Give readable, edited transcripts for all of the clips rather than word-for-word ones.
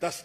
10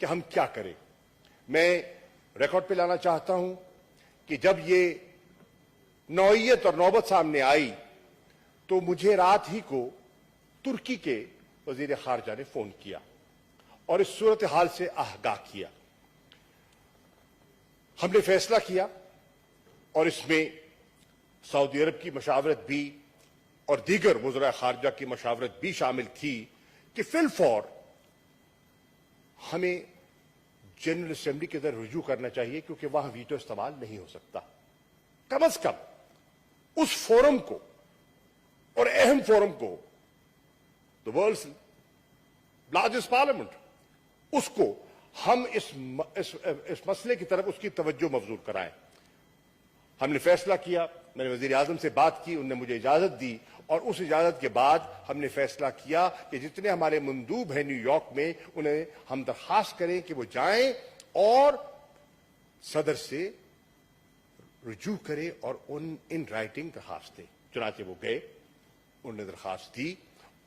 کہ ہم کیا کریں. میں ریکارڈ پہ لانا چاہتا ہوں کہ جب یہ نوعیت اور نوبت سامنے آئی تو مجھے رات ہی کو ترکی کے وزیر خارجہ نے فون کیا اور اس صورتحال سے آگاہ کیا. ہم نے فیصلہ کیا اور اس میں سعودی عرب کی مشاورت بھی اور دیگر وزراء خارجہ کی مشاورت بھی شامل تھی کہ فی الفور ہمیں جنرل اسمبلی کے اندر رجوع کرنا چاہیے, کیونکہ وہاں ویٹو استعمال نہیں ہو سکتا. کم از کم اس فورم کو اور اہم فورم کو, the world's largest parliament, اس کو ہم اس مسئلے کی طرف اس کی توجہ مبذول کرائیں. ہم نے فیصلہ کیا, میں نے وزیر اعظم سے بات کی, انہوں نے مجھے اجازت دی, اور اس اجازت کے بعد ہم نے فیصلہ کیا کہ جتنے ہمارے مندوب ہیں نیو یارک میں انہیں ہم درخواست کریں کہ وہ جائیں اور صدر سے رجوع کریں اور ان رائٹنگ درخواست دیں. چنانچہ وہ گئے, انہوں نے درخواست دی,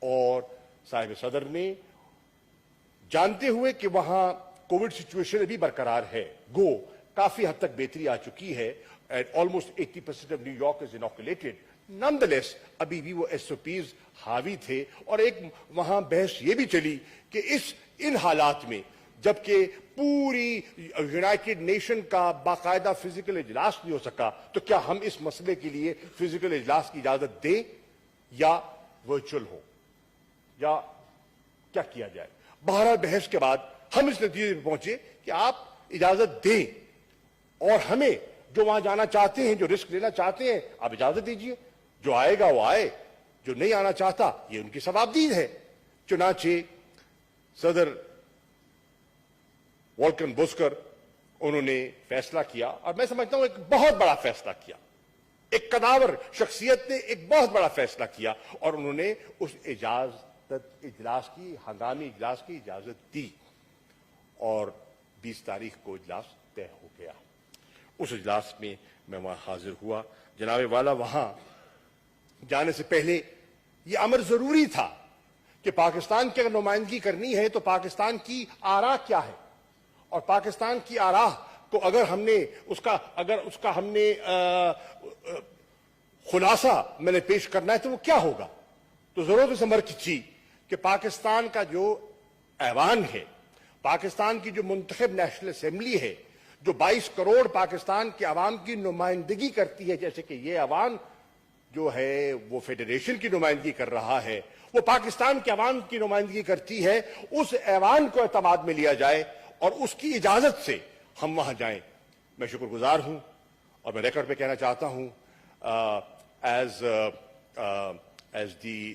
اور صاحب صدر نے جانتے ہوئے کہ وہاں کووڈ سچویشن ابھی برقرار ہے, گو کافی حد تک بہتری آ چکی ہے, almost 80% of New York is inoculated. Nonetheless, ابھی بھی وہ ایس او پیز حاوی تھے, اور ایک وہاں بحث یہ بھی چلی کہ ان حالات میں جبکہ پوری یونائٹڈ نیشن کا باقاعدہ فزیکل اجلاس نہیں ہو سکا, تو کیا ہم اس مسئلے کے لیے فزیکل اجلاس کی اجازت دیں یا ورچوئل ہو, یا کیا کیا جائے. بہرحال بحث کے بعد ہم اس نتیجے پہ پہنچے کہ آپ اجازت دیں, اور ہمیں جو وہاں جانا چاہتے ہیں, جو رسک لینا چاہتے ہیں, آپ اجازت دیجئے, جو آئے گا وہ آئے, جو نہیں آنا چاہتا یہ ان کی ثوابدید ہے. چنانچہ صدر والکن بوسکر انہوں نے فیصلہ کیا, اور میں سمجھتا ہوں ایک بہت بڑا فیصلہ کیا, ایک قداور شخصیت نے ایک بہت بڑا فیصلہ کیا, اور انہوں نے اس اجلاس کی, ہنگامی اجلاس کی اجازت دی, اور 20 تاریخ کو اجلاس طے ہو گیا. اس اجلاس میں میں وہاں حاضر ہوا. جناب والا, وہاں جانے سے پہلے یہ امر ضروری تھا کہ پاکستان کی اگر نمائندگی کرنی ہے تو پاکستان کی آراء کیا ہے, اور پاکستان کی آراء کو اگر ہم نے اس کا ہم نے خلاصہ میں نے پیش کرنا ہے تو وہ کیا ہوگا. تو ضرورت اس امر کی تھی کہ پاکستان کا جو ایوان ہے, پاکستان کی جو منتخب نیشنل اسمبلی ہے, جو 22 کروڑ پاکستان کے عوام کی نمائندگی کرتی ہے, جیسے کہ یہ عوام جو ہے وہ فیڈریشن کی نمائندگی کر رہا ہے, وہ پاکستان کے عوام کی نمائندگی کرتی ہے, اس ایوان کو اعتماد میں لیا جائے اور اس کی اجازت سے ہم وہاں جائیں. میں شکر گزار ہوں, اور میں ریکارڈ پہ کہنا چاہتا ہوں as the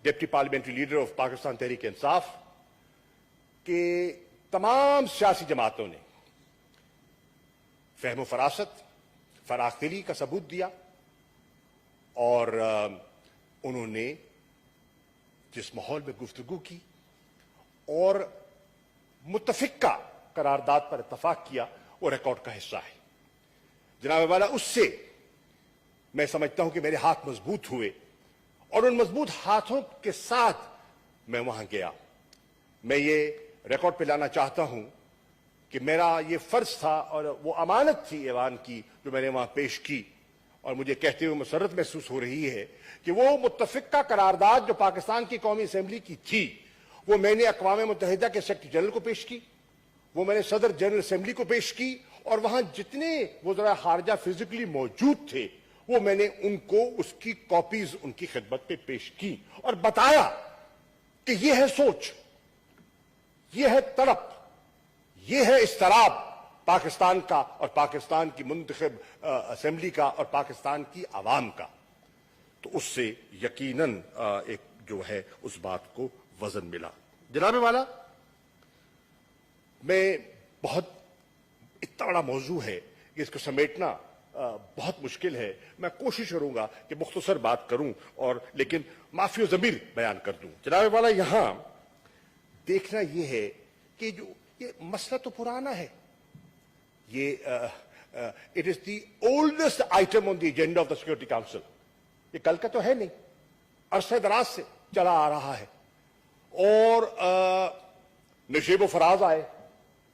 deputy parliamentary leader of Pakistan Tehreek Insaf کہ تمام سیاسی جماعتوں نے فہم و فراست, فراخ دلی کا ثبوت دیا, اور انہوں نے جس ماحول میں گفتگو کی اور متفقہ قرارداد پر اتفاق کیا وہ ریکارڈ کا حصہ ہے. جناب والا, اس سے میں سمجھتا ہوں کہ میرے ہاتھ مضبوط ہوئے, اور ان مضبوط ہاتھوں کے ساتھ میں وہاں گیا. میں یہ ریکارڈ پہ لانا چاہتا ہوں کہ میرا یہ فرض تھا اور وہ امانت تھی ایوان کی جو میں نے وہاں پیش کی, اور مجھے کہتے ہوئے مسرت محسوس ہو رہی ہے کہ وہ متفقہ قرارداد جو پاکستان کی قومی اسمبلی کی تھی وہ میں نے اقوام متحدہ کے سیکرٹری جنرل کو پیش کی, وہ میں نے صدر جنرل اسمبلی کو پیش کی, اور وہاں جتنے وزراء خارجہ فزیکلی موجود تھے وہ میں نے ان کو اس کی کاپیز ان کی خدمت پہ پیش کی, اور بتایا کہ یہ ہے سوچ, یہ ہے تڑپ, یہ ہے اضطراب پاکستان کا اور پاکستان کی منتخب اسمبلی کا اور پاکستان کی عوام کا. تو اس سے یقیناً ایک جو ہے اس بات کو وزن ملا. جناب والا, میں بہت اتنا بڑا موضوع ہے کہ اس کو سمیٹنا بہت مشکل ہے. میں کوشش کروں گا کہ مختصر بات کروں, اور لیکن معافی و ضمیر بیان کر دوں. جناب والا, یہاں دیکھنا یہ ہے کہ جو یہ مسئلہ تو پرانا ہے, یہ it is the oldest item on the agenda of the security council. یہ کل کا تو ہے نہیں, عرصہ دراز سے چلا آ رہا ہے, اور نشیب و فراز آئے,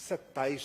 27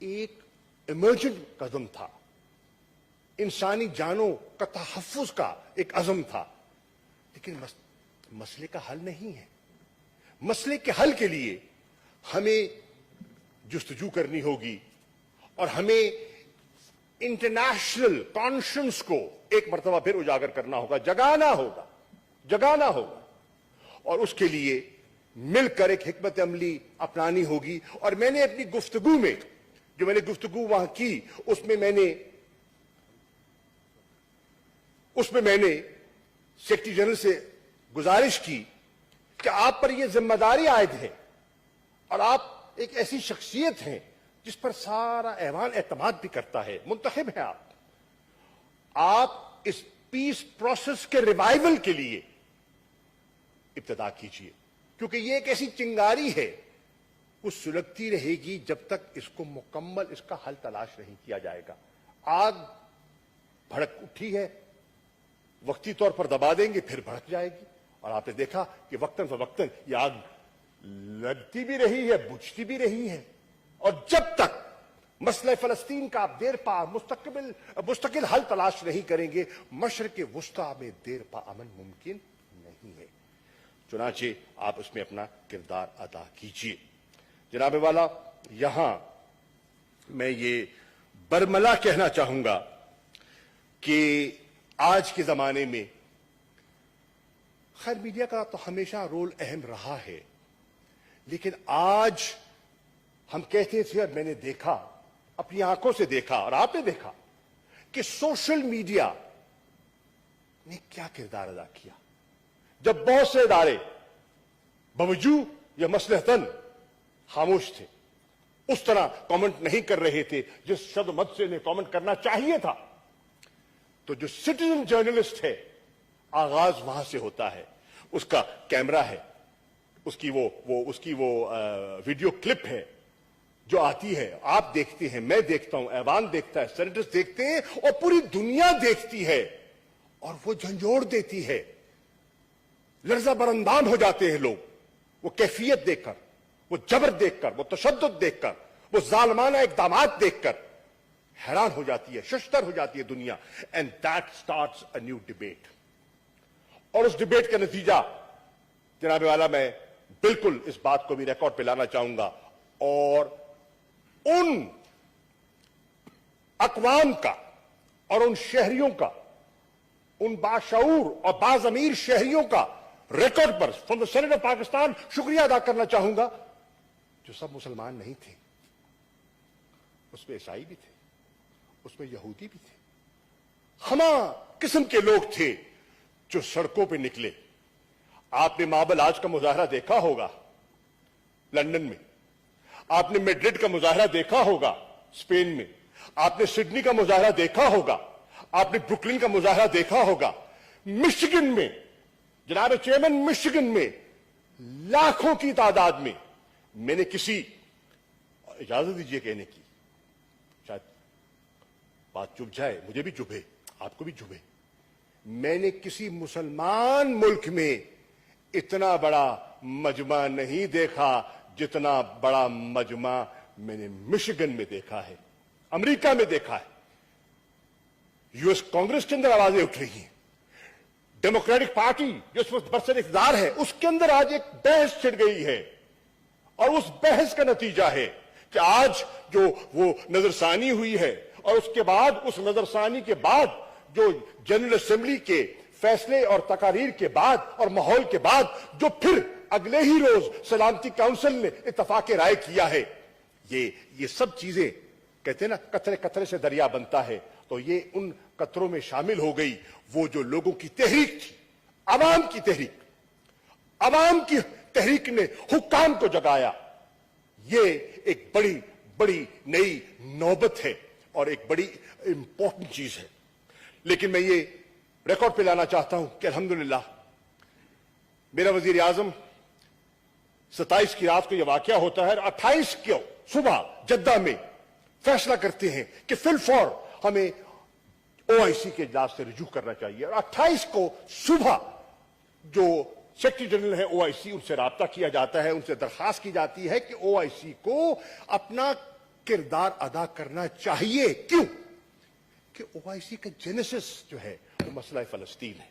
ایک ایمرجنٹ قدم تھا, انسانی جانوں کا تحفظ کا ایک عزم تھا, لیکن مسئلے کا حل نہیں ہے. مسئلے کے حل کے لیے ہمیں جستجو کرنی ہوگی اور ہمیں انٹرنیشنل کانشنس کو ایک مرتبہ پھر اجاگر کرنا ہوگا, جگانا ہوگا, اور اس کے لیے مل کر ایک حکمت عملی اپنانی ہوگی. اور میں نے اپنی گفتگو میں, جو میں نے گفتگو وہاں کی, اس میں میں نے سیکرٹری جنرل سے گزارش کی کہ آپ پر یہ ذمہ داری عائد ہے, اور آپ ایک ایسی شخصیت ہیں جس پر سارا ایوان اعتماد بھی کرتا ہے, منتخب ہیں آپ اس پیس پروسیس کے ریوائول کے لیے ابتدا کیجئے, کیونکہ یہ ایک ایسی چنگاری ہے, وہ سلگتی رہے گی جب تک اس کو مکمل اس کا حل تلاش نہیں کیا جائے گا. آگ بھڑک اٹھی ہے, وقتی طور پر دبا دیں گے پھر بھڑک جائے گی, اور آپ نے دیکھا کہ وقتاً فوقتاً یہ آگ لگتی بھی رہی ہے, بجھتی بھی رہی ہے. اور جب تک مسئلہ فلسطین کا آپ دیر پا مستقل حل تلاش نہیں کریں گے, مشرق وسطیٰ میں دیر پا امن ممکن نہیں ہے. چنانچہ آپ اس میں اپنا کردار ادا کیجئے. جناب والا, یہاں میں یہ برملا کہنا چاہوں گا کہ آج کے زمانے میں خیر میڈیا کا تو ہمیشہ رول اہم رہا ہے, لیکن آج ہم کہتے تھے, اور میں نے دیکھا, اپنی آنکھوں سے دیکھا, اور آپ نے دیکھا کہ سوشل میڈیا نے کیا کردار ادا کیا. جب بہت سے ادارے باوجود یا مصلحتاً خاموش تھے, اس طرح کامنٹ نہیں کر رہے تھے جس شد مت سے انہیں کامنٹ کرنا چاہیے تھا, تو جو سٹیزن جرنلسٹ ہے, آغاز وہاں سے ہوتا ہے. اس کا کیمرہ ہے, اس کی وہ ویڈیو کلپ ہے جو آتی ہے, آپ دیکھتے ہیں, میں دیکھتا ہوں, ایوان دیکھتا ہے, سینیٹرز دیکھتے ہیں, اور پوری دنیا دیکھتی ہے, اور وہ جھنجھوڑ دیتی ہے. لرزہ برندان ہو جاتے ہیں لوگ, وہ کیفیت دیکھ کر, وہ جبر دیکھ کر, وہ تشدد دیکھ کر, وہ ظالمانہ اقدامات دیکھ کر حیران ہو جاتی ہے, ششدر ہو جاتی ہے دنیا. And that starts a new debate. اور اس ڈیبیٹ کا نتیجہ جناب والا, میں بالکل اس بات کو بھی ریکارڈ پہ لانا چاہوں گا, اور ان اقوام کا اور ان شہریوں کا, ان باشعور اور باضمیر شہریوں کا ریکارڈ پر from the senate of Pakistan شکریہ ادا کرنا چاہوں گا, جو سب مسلمان نہیں تھے. اس میں عیسائی بھی تھے, اس میں یہودی بھی تھے, ہما قسم کے لوگ تھے جو سڑکوں پہ نکلے. آپ نے مابل آج کا مظاہرہ دیکھا ہوگا لندن میں, آپ نے میڈرڈ کا مظاہرہ دیکھا ہوگا اسپین میں, آپ نے سڈنی کا مظاہرہ دیکھا ہوگا, آپ نے بروکلن کا مظاہرہ دیکھا ہوگا. مشگن میں, جناب چیئرمین, مشگن میں لاکھوں کی تعداد میں, میں نے کسی, اجازت دیجیے کہنے کی, شاید بات چبھ جائے, مجھے بھی چبھے, آپ کو بھی چبھے, میں نے کسی مسلمان ملک میں اتنا بڑا مجمع نہیں دیکھا جتنا بڑا مجمع میں نے مشگن میں دیکھا ہے, امریکہ میں دیکھا ہے. یو ایس کانگریس کے اندر آوازیں اٹھ رہی ہیں, ڈیموکریٹک پارٹی جو اس وقت برسر اقتدار ہے, اس کے اندر آج ایک بحث چھڑ گئی ہے, اور اس بحث کا نتیجہ ہے کہ آج جو وہ نظر ثانی ہوئی ہے, اور اس کے بعد, اس نظر ثانی کے بعد جو جنرل اسمبلی کے فیصلے اور تقاریر کے بعد اور ماحول کے بعد جو پھر اگلے ہی روز سلامتی کونسل نے اتفاق رائے کیا ہے, یہ سب چیزیں کہتے ہیں نا قطرے قطرے سے دریا بنتا ہے, تو یہ ان قطروں میں شامل ہو گئی. وہ جو لوگوں کی تحریک تھی, عوام کی تحریک, عوام کی تحریک نے حکام کو جگایا. یہ ایک بڑی بڑی نئی نوبت ہے اور ایک بڑی امپورٹنٹ چیز ہے. لیکن میں یہ ریکارڈ پہ لانا چاہتا ہوں کہ الحمدللہ میرا وزیر اعظم 27 کی رات کو یہ واقعہ ہوتا ہے, اور 28 کو صبح جدہ میں فیصلہ کرتے ہیں کہ فی الفور ہمیں OIC کے اجلاس سے رجوع کرنا چاہیے. اور 28 کو صبح جو سیکرٹری جنرل ہے OIC, ان سے رابطہ کیا جاتا ہے, ان سے درخواست کی جاتی ہے کہ OIC کو اپنا کردار ادا کرنا چاہیے. کیوں؟ کہ OIC کا جینیسس جو ہے وہ مسئلہ فلسطین ہے,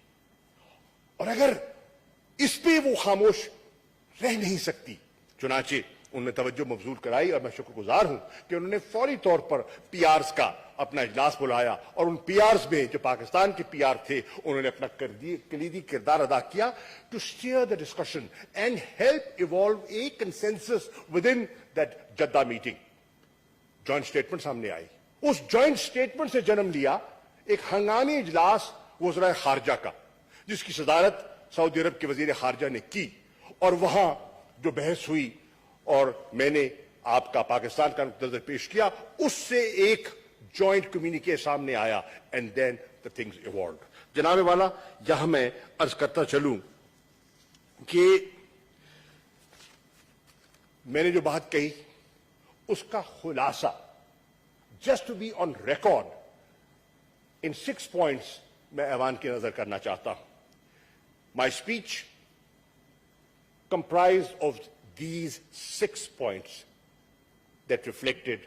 اور اگر اس پہ وہ خاموش رہ نہیں سکتی. چنانچہ انہوں نے توجہ مبذول کرائی, اور میں شکر گزار ہوں کہ انہوں نے فوری طور پر پی آرز کا اپنا اجلاس بلایا, اور ان پی آرز میں جو پاکستان کے پی آر تھے انہوں نے اپنا کلیدی کردار ادا کیا to steer the discussion and help evolve a consensus with in that Jeddah meeting. Joint statement سامنے آئی. اس جوائنٹ اسٹیٹمنٹ سے جنم لیا ایک ہنگامی اجلاس وزرائے خارجہ کا, جس کی صدارت سعودی عرب کے وزیر خارجہ نے کی, اور وہاں جو بحث ہوئی اور میں نے آپ کا پاکستان کا نقطہ نظر پیش کیا, اس سے ایک جوائنٹ کمیونیکے سامنے آیا, and then the things evolved. جناب والا, یہاں میں عرض کرتا چلوں کہ میں نے جو بات کہی اس کا خلاصہ just to be on record ان 6 پوائنٹس میں ایوان کی نظر کرنا چاہتا ہوں. My speech comprised of these 6 points that reflected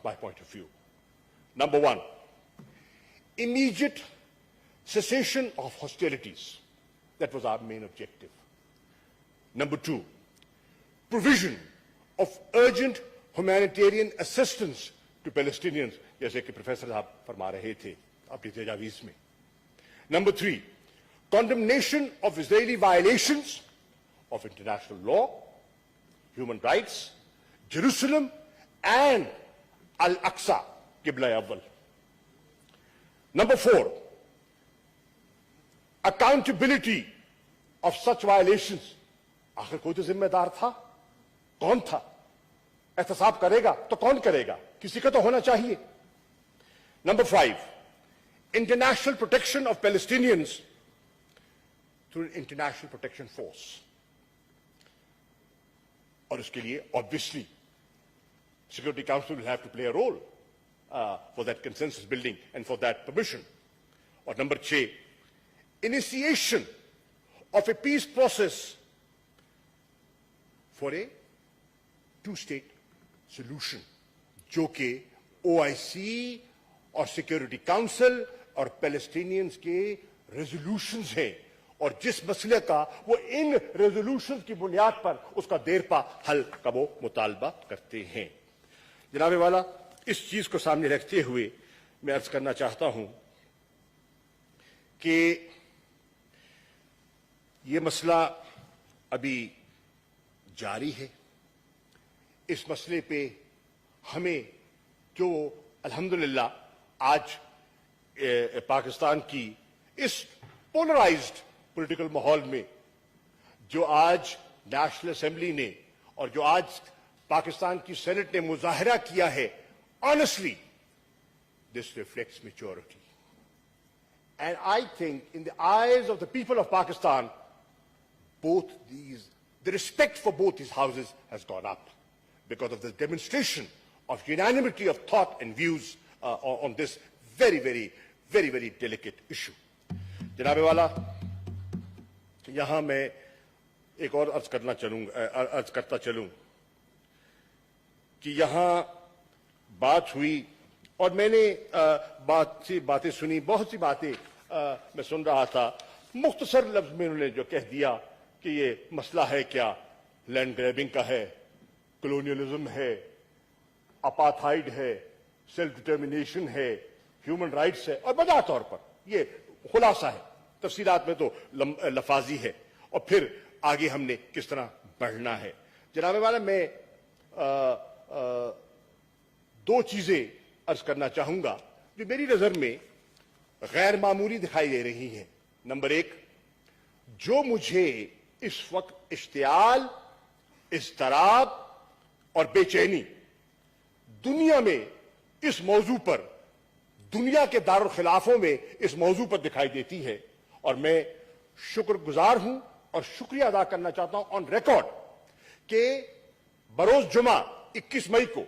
my point of view. Number 1, immediate cessation of hostilities. That was our main objective. Number 2, provision of urgent humanitarian assistance to Palestinians, جیسے کہ professor صاحب فرما رہے تھے اپنی تجاویز میں. Number 3, condemnation of Israeli violations of international law, human rights, Jerusalem and Al-Aqsa, Qibla Awwal. Number 4, accountability of such violations. آخر کوئی تو ذمہ دار تھا, کون تھا؟ احتساب کرے گا تو کون کرے گا؟ کسی کا تو ہونا چاہیے. Number 5, international protection of Palestinians through an international protection force. اور اس کے لیے obviously Security Council will have to play a role for that consensus building and for that permission. اور number 6, initiation of a peace process for a 2-state solution, جو کہ OIC اور Security Council اور Palestinians کے resolutions ہیں, اور جس مسئلے کا وہ ان ریزولوشن کی بنیاد پر اس کا دیر پا حل کا وہ مطالبہ کرتے ہیں. جناب والا, اس چیز کو سامنے رکھتے ہوئے میں عرض کرنا چاہتا ہوں کہ یہ مسئلہ ابھی جاری ہے. اس مسئلے پہ ہمیں جو الحمدللہ آج پاکستان کی اس پولرائزڈ پولیٹیکل ماحول میں جو آج نیشنل اسمبلی نے اور جو آج پاکستان کی سینٹ نے مظاہرہ کیا ہے, honestly this reflects maturity. And I think in the eyes of the people of Pakistan, the respect for both these houses has gone up because of the demonstration of unanimity of thought and views on this very, very, very, very delicate issue. جناب والا, یہاں میں ایک اور عرض کرتا چلوں کہ یہاں بات ہوئی اور میں نے باتیں سنی, بہت سی باتیں میں سن رہا تھا. مختصر لفظ میں انہوں نے جو کہہ دیا کہ یہ مسئلہ ہے کیا, لینڈ گریبنگ کا ہے, کلونیلزم ہے, اپارتھائیڈ ہے, سیلف ڈٹرمنیشن ہے, ہیومن رائٹس ہے, اور بجا طور پر یہ خلاصہ ہے. تفصیلات میں تو لفاظی ہے, اور پھر آگے ہم نے کس طرح بڑھنا ہے. جناب والا, میں 2 چیزیں عرض کرنا چاہوں گا جو میری نظر میں غیر معمولی دکھائی دے رہی ہیں. نمبر 1, جو مجھے اس وقت اشتعال, اضطراب اور بے چینی دنیا میں اس موضوع پر, دنیا کے دارالخلافوں میں اس موضوع پر دکھائی دیتی ہے, اور میں شکر گزار ہوں اور شکریہ ادا کرنا چاہتا ہوں آن ریکارڈ کہ بروز جمعہ 21 مئی کو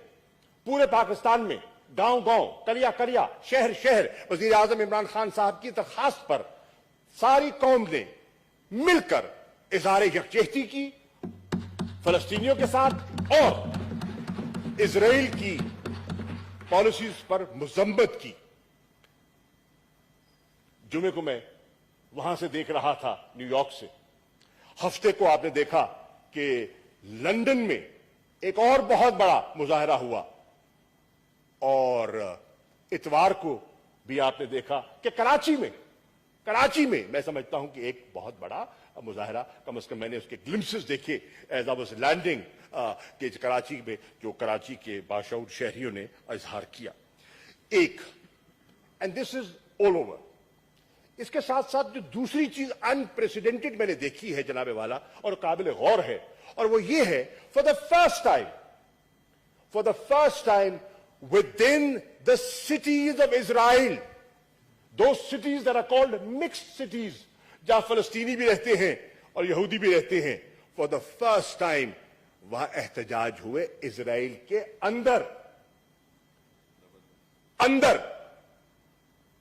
پورے پاکستان میں گاؤں گاؤں, کریا کریا, شہر شہر وزیر اعظم عمران خان صاحب کی درخواست پر ساری قوم نے مل کر اظہار یکجہتی کی فلسطینیوں کے ساتھ, اور اسرائیل کی پالیسیز پر مذمت کی. جمعے کو میں وہاں سے دیکھ رہا تھا نیو یارک سے. ہفتے کو آپ نے دیکھا کہ لندن میں ایک اور بہت بڑا مظاہرہ ہوا, اور اتوار کو بھی آپ نے دیکھا کہ کراچی میں میں سمجھتا ہوں کہ ایک بہت بڑا مظاہرہ, کم از کم میں نے اس کے گلمسز دیکھے ایز آئی واز لینڈنگ, کہ کراچی میں جو کراچی کے باشعور شہریوں نے اظہار کیا. ایک and this is all over. اس کے ساتھ ساتھ جو دوسری چیز انپریسیڈنٹڈ میں نے دیکھی ہے جناب والا, اور قابل غور ہے, اور وہ یہ ہے, for the first time within the cities of Israel, those cities that are called mixed cities, جہاں فلسطینی بھی رہتے ہیں اور یہودی بھی رہتے ہیں, for the first time وہاں احتجاج ہوئے اسرائیل کے اندر.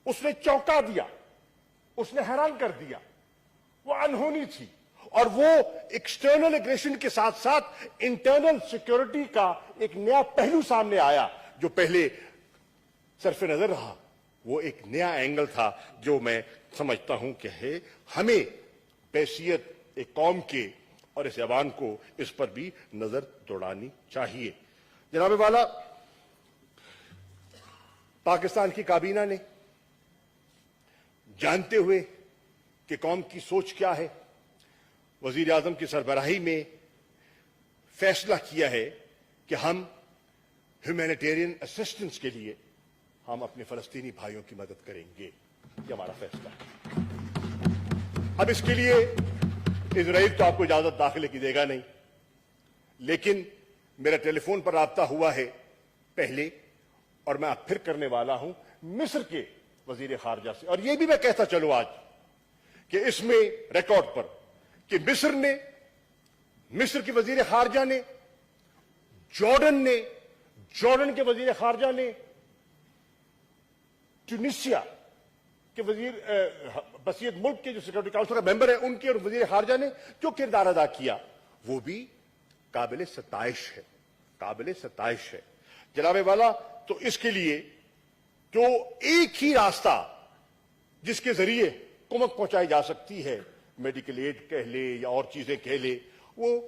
اس نے چونکا دیا, اس نے حیران کر دیا, وہ انہونی تھی, اور وہ ایکسٹرنل ایگریشن کے ساتھ ساتھ انٹرنل سیکورٹی کا ایک نیا پہلو سامنے آیا جو پہلے صرف نظر رہا. وہ ایک نیا اینگل تھا جو میں سمجھتا ہوں کہ ہے ہمیں بحیثیت ایک قوم کے اور اس زبان کو اس پر بھی نظر دوڑانی چاہیے. جناب والا, پاکستان کی کابینہ نے جانتے ہوئے کہ قوم کی سوچ کیا ہے, وزیر اعظم کی سربراہی میں فیصلہ کیا ہے کہ ہم ہیومینیٹیرین اسسٹنس کے لیے ہم اپنے فلسطینی بھائیوں کی مدد کریں گے. یہ ہمارا فیصلہ ہے. اب اس کے لیے اسرائیل تو آپ کو اجازت داخلے کی دے گا نہیں, لیکن میرا ٹیلی فون پر رابطہ ہوا ہے پہلے, اور میں اب پھر کرنے والا ہوں مصر کے وزیر خارجہ سے. اور یہ بھی میں کہتا چلوں آج کہ اس میں ریکارڈ پر کہ مصر کے وزیر خارجہ نے, جارڈن کے وزیر خارجہ نے, ٹونسیا کے وزیر بسیط ملک کے جو سیکورٹی کاؤنسل کا ممبر ہے ان کے اور وزیر خارجہ نے جو کردار ادا کیا وہ بھی قابل ستائش ہے. جناب والا, تو اس کے لیے جو ایک ہی راستہ جس کے ذریعے کمک پہنچائی جا سکتی ہے, میڈیکل ایڈ کہہ لے یا اور چیزیں کہہ لے, وہ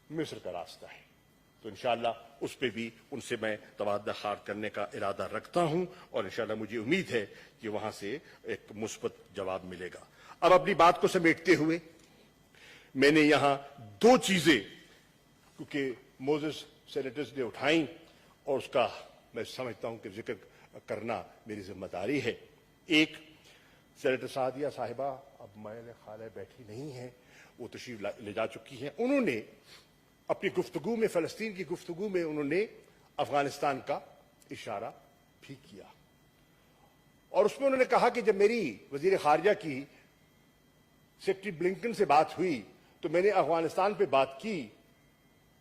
مصر کا راستہ ہے. تو انشاءاللہ اس پہ بھی ان سے میں تبادلہ خیال کرنے کا ارادہ رکھتا ہوں, اور انشاءاللہ مجھے امید ہے کہ وہاں سے ایک مثبت جواب ملے گا. اب اپنی بات کو سمیٹتے ہوئے میں نے یہاں دو چیزیں, کیونکہ موزس سینیٹرز نے اٹھائیں اور اس کا میں سمجھتا ہوں کہ ذکر کرنا میری ذمہ داری ہے. ایک, سینیٹر سعدیہ صاحبہ اب میل خالہ بیٹھی نہیں ہیں, وہ تشریف لے جا چکی ہیں. انہوں نے اپنی گفتگو میں, فلسطین کی گفتگو میں, انہوں نے افغانستان کا اشارہ بھی کیا, اور اس میں انہوں نے کہا کہ جب میری وزیر خارجہ کی سیکرٹری بلنکن سے بات ہوئی تو میں نے افغانستان پہ بات کی,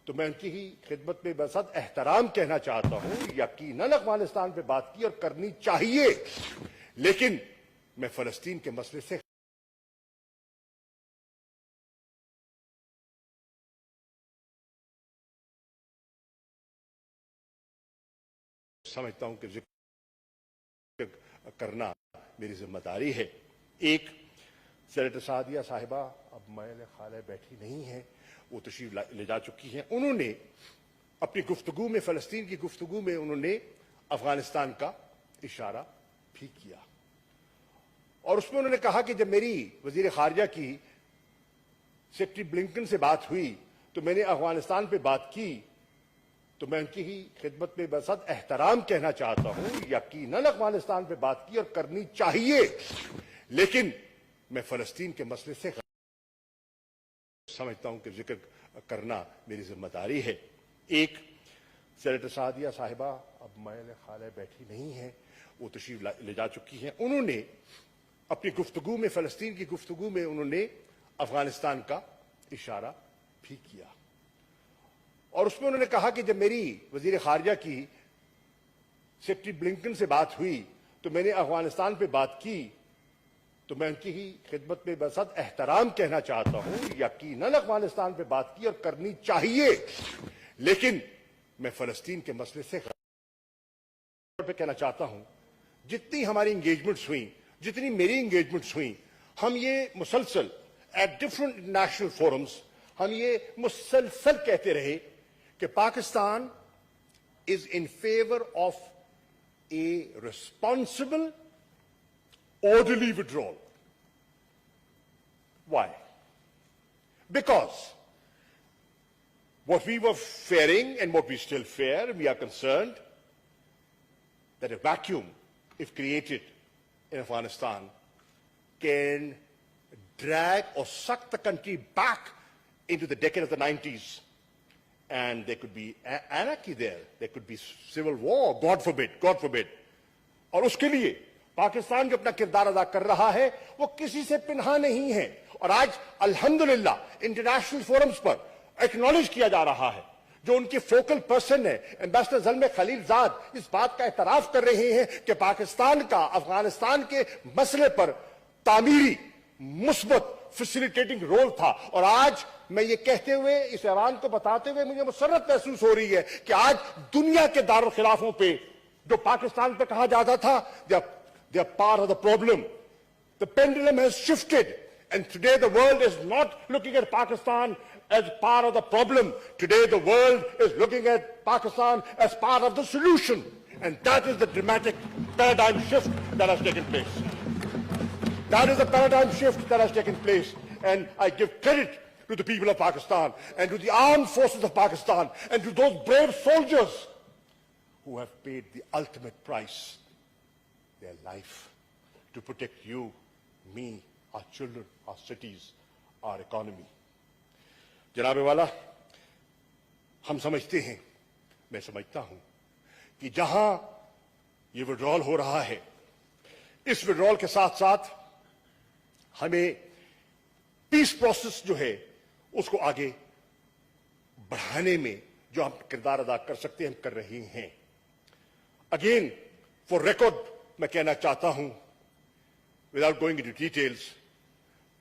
تو میں ان کی ہی خدمت میں بصد احترام کہنا چاہتا ہوں, یقیناً افغانستان پہ بات کی اور کرنی چاہیے, لیکن میں فلسطین کے مسئلے سے سمجھتا ہوں کہ ذکر کرنا میری ذمہ داری ہے. ایک, سینیٹر سعدیہ صاحبہ اب میل خالہ بیٹھی نہیں ہیں, وہ تشریف لے جا چکی ہیں. انہوں نے اپنی گفتگو میں, فلسطین کی گفتگو میں, انہوں نے افغانستان کا اشارہ بھی کیا, اور اس میں انہوں نے کہا کہ جب میری وزیر خارجہ کی سیکرٹری بلنکن سے بات ہوئی تو میں نے افغانستان پہ بات کی, تو میں ان کی ہی خدمت میں بصد احترام کہنا چاہتا ہوں, یقیناً افغانستان پہ بات کی اور کرنی چاہیے, لیکن میں فلسطین کے مسئلے سے سمجھتا ہوں کہ ذکر کرنا میری ذمہ داری ہے. ایک, سینیٹر سعدیہ صاحبہ اب میل خالہ بیٹھی نہیں ہیں, وہ تشریف لے جا چکی ہیں. انہوں نے اپنی گفتگو میں, فلسطین کی گفتگو میں, انہوں نے افغانستان کا اشارہ بھی کیا, اور اس میں انہوں نے کہا کہ جب میری وزیر خارجہ کی سیکرٹری بلنکن سے بات ہوئی تو میں نے افغانستان پہ بات کی, تو میں ان کی ہی خدمت میں بصد احترام کہنا چاہتا ہوں, یقیناً افغانستان پہ بات کی اور کرنی چاہیے, لیکن میں فلسطین کے مسئلے سے پہ کہنا چاہتا ہوں جتنی ہماری انگیجمنٹس ہوئیں جتنی میری انگیجمنٹس ہوئیں ہم یہ مسلسل ایٹ ڈفرنٹ انٹرنیشنل فورمز ہم یہ مسلسل کہتے رہے کہ Pakistan is in favour of a responsible orderly withdrawal. Why? Because what we were fearing and what we still fear, we are concerned that a vacuum, if created in Afghanistan, can drag or suck the country back into the decade of the 90s. And there could be anarchy there. There could be civil war, God forbid, God forbid. اور اس کے لیے پاکستان جو اپنا کردار ادا کر رہا ہے وہ کسی سے پنہا نہیں ہے اور آج الحمدللہ انٹرنیشنل فورمز پر ایکنالج کیا جا رہا ہے جو ان کے فوکل پرسن ہے ایمبیسڈر زلمے خلیل زاد اس بات کا اعتراف کر رہے ہیں کہ پاکستان کا افغانستان کے مسئلے پر تعمیری مثبت فیسیلیٹیٹنگ رول تھا اور آج میں یہ کہتے ہوئے اس ایوان کو بتاتے ہوئے مجھے مسرت محسوس ہو رہی ہے کہ آج دنیا کے دارالخلافوں پہ جو پاکستان پہ کہا جاتا تھا they are part of the problem. The pendulum has shifted and today the world is not looking at Pakistan as part of the problem. Today the world is looking at Pakistan as part of the solution. And that is the dramatic paradigm shift that has taken place. That is the paradigm shift that has taken place. And I give credit to the people of Pakistan and to the armed forces of Pakistan and to those brave soldiers who have paid the ultimate price, their life, to protect you, me, our children, our cities, our economy. جناب والا ہم سمجھتے ہیں میں سمجھتا ہوں کہ جہاں یہ وڈرال ہو رہا ہے اس وڈرال کے ساتھ ساتھ ہمیں پیس پروسیس جو ہے اس کو آگے بڑھانے میں جو ہم کردار ادا کر سکتے ہیں ہم کر رہے ہیں. اگین فار ریکارڈ میں کہنا چاہتا ہوں without going into details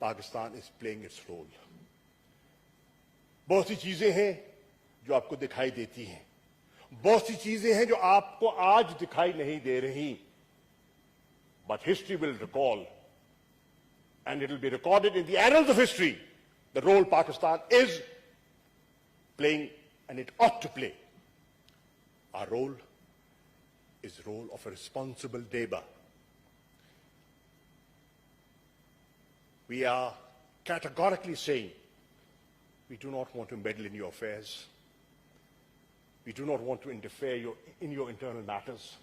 Pakistan is playing its role. بہت سی چیزیں ہیں جو آپ کو دکھائی دیتی ہیں بہت سی چیزیں ہیں جو آپ کو آج دکھائی نہیں دے رہی but history will recall and it will be recorded in the annals of history the role Pakistan is playing and it ought to play. Our role is the role of a responsible neighbor. We are categorically saying we do not want to meddle in your affairs. We do not want to interfere in your internal matters.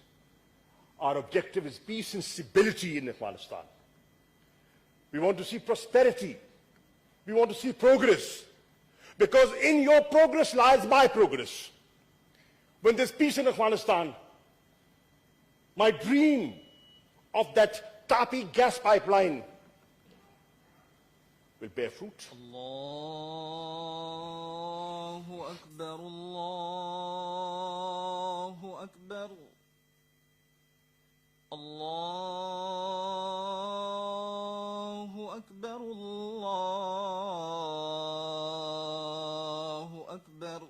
Our objective is peace and stability in Afghanistan. We want to see prosperity. We want to see progress. Because in your progress lies my progress. When there's peace in Afghanistan, my dream of that Tapi gas pipeline will bear fruit. Allahu Akbar, Allahu Akbar, Allahu Akbar, Allahu Akbar.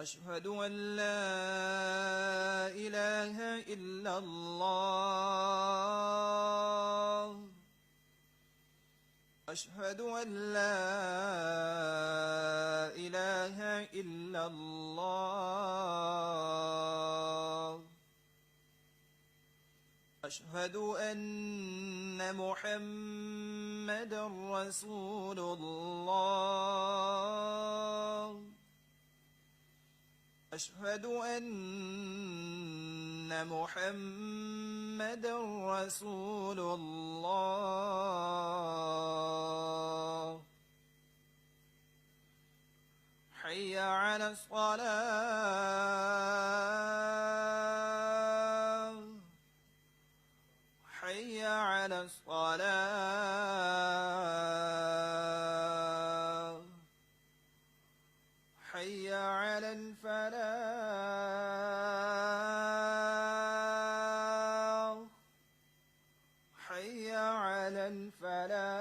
أشهد أن لا إله إلا الله أشهد أن لا إله إلا الله أشهد أن محمدا رسول الله أشهد أن محمدا رسول الله حي على الصلاة حي على الصلاة حي على الفلاح حي على الفلاح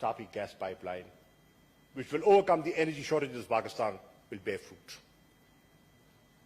Tapi gas pipeline, which will overcome the energy shortages of Pakistan, will bear fruit.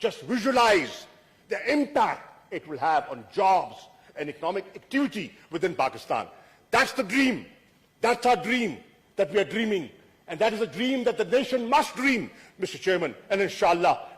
just visualize the impact it will have on jobs and economic activity within Pakistan. That's the dream. That's our dream that we are dreaming. And that is a dream that the nation must dream, Mr. Chairman. And inshallah,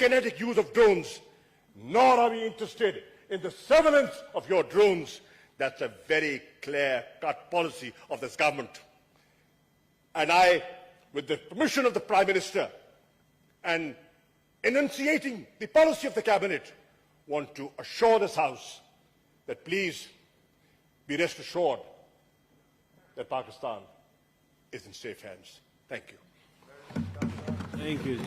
kinetic use of drones, nor are we interested in the surveillance of your drones. That's a very clear-cut policy of this government. And I, with the permission of the Prime Minister and enunciating the policy of the Cabinet, want to assure this House that please be rest assured that Pakistan is in safe hands. Thank you. Thank you.